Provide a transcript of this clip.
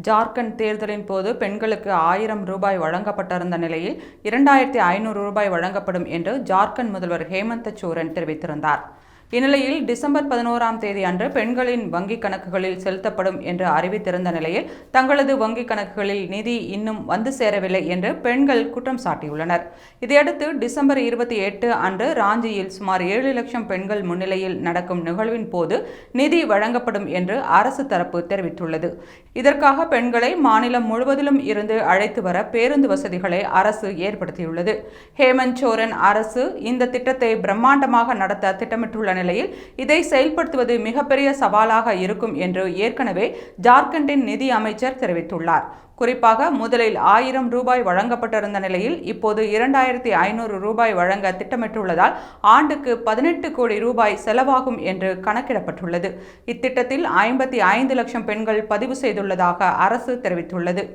ஜார்க்கண்ட் தேர்தலின் போது பெண்களுக்கு 1000 ரூபாய் வழங்கப்பட்டிருந்த நிலையில் 2500 ரூபாய் வழங்கப்படும் என்று ஜார்க்கண்ட் முதல்வர் ஹேமந்த் சோரன் தெரிவித்திருந்தார். இந்நிலையில் டிசம்பர் 11ஆம் தேதி அன்று பெண்களின் வங்கிக் கணக்குகளில் செலுத்தப்படும் என்று அறிவித்திருந்த நிலையில் தங்களது வங்கிக் கணக்குகளில் நிதி இன்னும் வந்து சேரவில்லை என்று பெண்கள் குற்றம் சாட்டியுள்ளனர். இதையடுத்து டிசம்பர் 28 அன்று ராஞ்சியில் சுமார் 7 லட்சம் பெண்கள் முன்னிலையில் நடக்கும் நிகழ்வின் போது நிதி வழங்கப்படும் என்று அரசு தரப்பு தெரிவித்துள்ளது. இதற்காக பெண்களை மாநிலம் முழுவதிலும் இருந்து அழைத்து வர பேருந்து வசதிகளை அரசு ஏற்படுத்தியுள்ளது. ஹேமந்த் சோரன் அரசு இந்த திட்டத்தை பிரம்மாண்டமாக நடத்த திட்டமிட்டுள்ள நிலையில் இதை செயல்படுத்துவது மிகப்பெரிய சவாலாக இருக்கும் என்று ஏற்கனவே ஜார்க்கண்டின் நிதி அமைச்சர் தெரிவித்துள்ளார். குறிப்பாக முதலில் 1000 ரூபாய் வழங்கப்பட்டிருந்த நிலையில் இப்போது 2500 ரூபாய் வழங்க திட்டமிட்டுள்ளதால் ஆண்டுக்கு 18 கோடி ரூபாய் செலவாகும் என்று கணக்கிடப்பட்டுள்ளது. இத்திட்டத்தில் 55 லட்சம் பெண்கள் பதிவு செய்துள்ளதாக அரசு தெரிவித்துள்ளது.